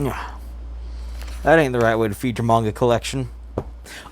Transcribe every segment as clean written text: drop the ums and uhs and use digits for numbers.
That ain't the right way to feed your manga collection.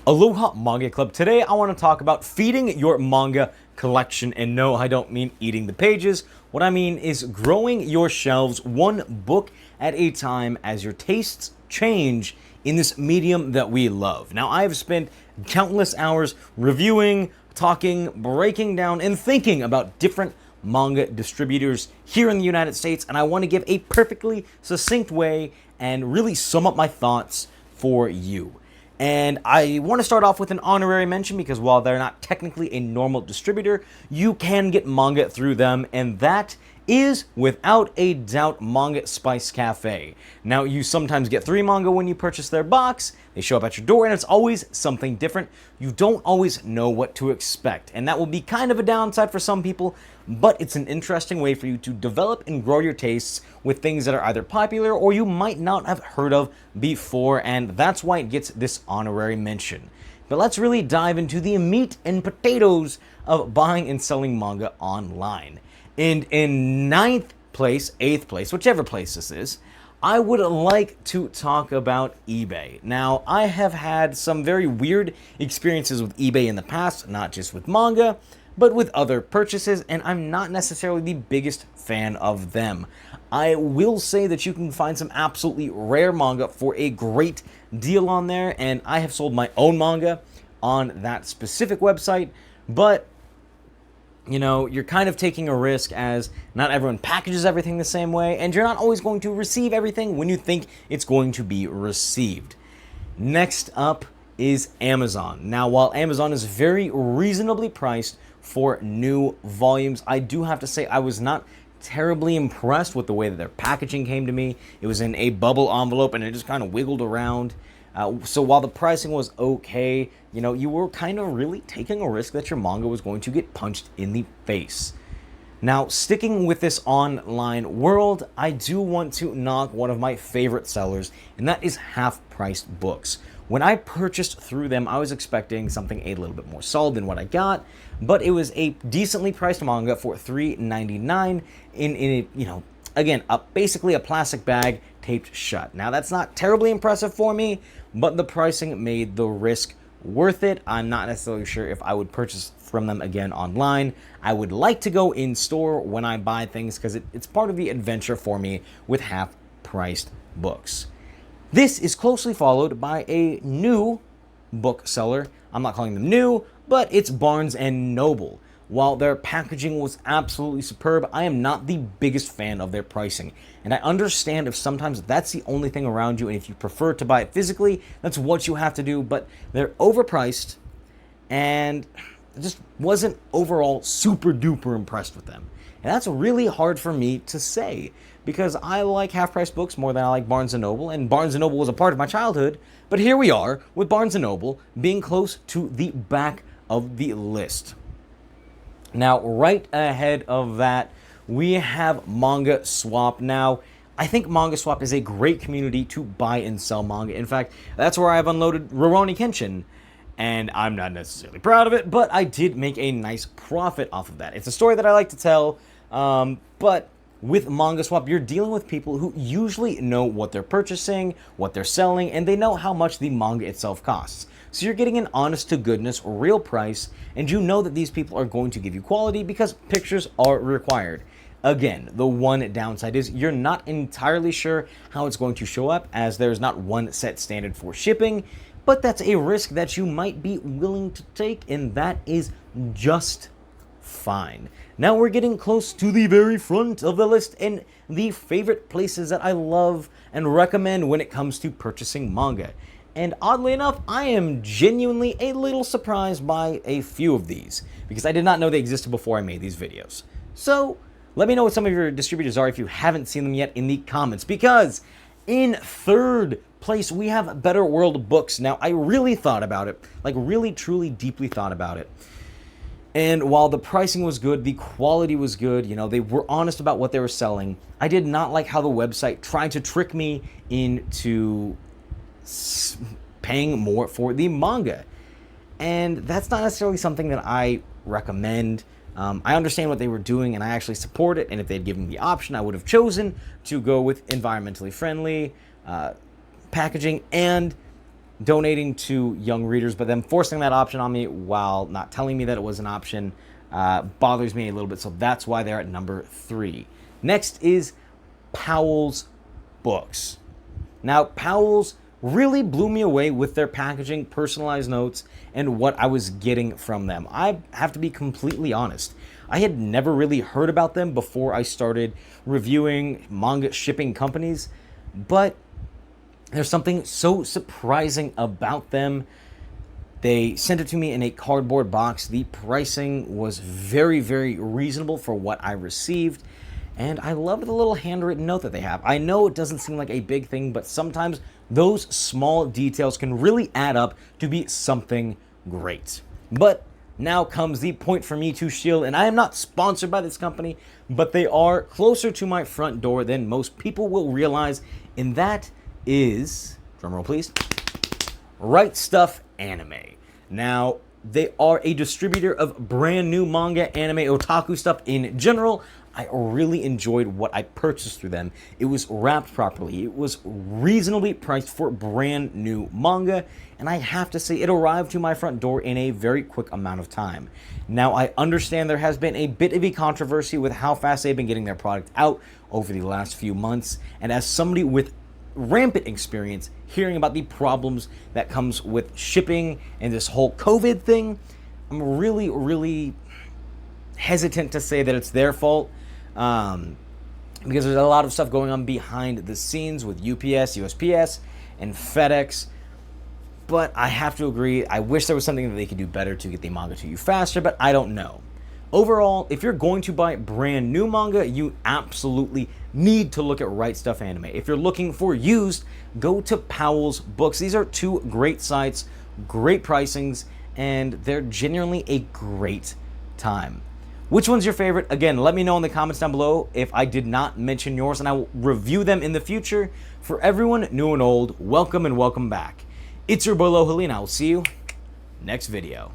Aloha Manga Club. Today I want to talk about feeding your manga collection. And no, I don't mean eating the pages. What I mean is growing your shelves one book at a time as your tastes change in this medium that we love. Now, I've spent countless hours reviewing, talking, breaking down, and thinking about different manga distributors here in the United States, and I want to give a perfectly succinct way and really sum up my thoughts for you. And I want to start off with an honorary mention because while they're not technically a normal distributor, you can get manga through them, and that is without a doubt Manga Spice Cafe. Now, you sometimes get 3 manga when you purchase their box. They show up at your door, and it's always something different. You don't always know what to expect, and that will be kind of a downside for some people, but it's an interesting way for you to develop and grow your tastes with things that are either popular or you might not have heard of before, and that's why it gets this honorary mention. But let's really dive into the meat and potatoes of buying and selling manga online. And in 9th place, 8th place, whichever place this is, I would like to talk about eBay. Now, I have had some very weird experiences with eBay in the past, not just with manga, but with other purchases, and I'm not necessarily the biggest fan of them. I will say that you can find some absolutely rare manga for a great deal on there, and I have sold my own manga on that specific website, but you know, you're kind of taking a risk as not everyone packages everything the same way, and you're not always going to receive everything when you think it's going to be received. Next up is Amazon. Now, while Amazon is very reasonably priced for new volumes, I do have to say I was not terribly impressed with the way that their packaging came to me. It was in a bubble envelope, and it just kind of wiggled around. So while the pricing was okay, you know, you were kind of really taking a risk that your manga was going to get punched in the face. Now, sticking with this online world, I do want to knock one of my favorite sellers, and that is half-priced books. When I purchased through them, I was expecting something a little bit more solid than what I got, but it was a decently priced manga for $3.99 in a, you know, again, basically a plastic bag taped shut. Now, that's not terribly impressive for me, but the pricing made the risk worth it. I'm not necessarily sure if I would purchase from them again online. I would like to go in store when I buy things because it's part of the adventure for me with half-priced books. This is closely followed by a new bookseller. I'm not calling them new, but it's Barnes & Noble. While their packaging was absolutely superb, I am not the biggest fan of their pricing. And I understand if sometimes that's the only thing around you, and if you prefer to buy it physically, that's what you have to do, but they're overpriced, and I just wasn't overall super duper impressed with them. And that's really hard for me to say, because I like half-price books more than I like Barnes & Noble, and Barnes & Noble was a part of my childhood, but here we are with Barnes & Noble being close to the back of the list. Now, right ahead of that, we have Manga Swap. Now, I think Manga Swap is a great community to buy and sell manga. In fact, that's where I've unloaded Rurouni Kenshin, and I'm not necessarily proud of it, but I did make a nice profit off of that. It's a story that I like to tell, but with Manga Swap, you're dealing with people who usually know what they're purchasing, what they're selling, and they know how much the manga itself costs. So you're getting an honest-to-goodness, real price, and you know that these people are going to give you quality because pictures are required. Again, the one downside is you're not entirely sure how it's going to show up, as there's not one set standard for shipping, but that's a risk that you might be willing to take, and that is just fine. Now we're getting close to the very front of the list and the favorite places that I love and recommend when it comes to purchasing manga. And oddly enough, I am genuinely a little surprised by a few of these, because I did not know they existed before I made these videos. So, let me know what some of your distributors are if you haven't seen them yet in the comments, because in 3rd place, we have Better World Books. Now, I really thought about it, like really, truly, deeply thought about it. And while the pricing was good, the quality was good, you know, they were honest about what they were selling, I did not like how the website tried to trick me into paying more for the manga. And that's not necessarily something that I recommend. I understand what they were doing, and I actually support it, and if they'd given me the option, I would have chosen to go with environmentally friendly, packaging and donating to young readers, but them forcing that option on me while not telling me that it was an option bothers me a little bit, so that's why they're at number 3. Next is Powell's Books. Now, Powell's really blew me away with their packaging, personalized notes, and what I was getting from them. I have to be completely honest. I had never really heard about them before I started reviewing manga shipping companies, but there's something so surprising about them. They sent it to me in a cardboard box. The pricing was very, very reasonable for what I received, and I love the little handwritten note that they have. I know it doesn't seem like a big thing, but sometimes those small details can really add up to be something great. But now comes the point for me to shield, and I am not sponsored by this company, but they are closer to my front door than most people will realize, and that is, drumroll please, Right Stuff Anime. Now, they are a distributor of brand new manga, anime, otaku stuff in general. I really enjoyed what I purchased through them. It was wrapped properly. It was reasonably priced for brand new manga, and I have to say it arrived to my front door in a very quick amount of time. Now, I understand there has been a bit of a controversy with how fast they've been getting their product out over the last few months, and as somebody with rampant experience hearing about the problems that comes with shipping and this whole COVID thing, I'm really, really hesitant to say that it's their fault, because there's a lot of stuff going on behind the scenes with UPS, USPS, and FedEx. But I have to agree, I wish there was something that they could do better to get the manga to you faster, but I don't know. Overall, if you're going to buy brand new manga, you absolutely need to look at Right Stuff Anime. If you're looking for used, go to Powell's Books. These are 2 great sites, great pricings, and they're genuinely a great time. Which one's your favorite? Again, let me know in the comments down below if I did not mention yours, and I will review them in the future. For everyone new and old, welcome and welcome back. It's your boy Lohali, and I will see you next video.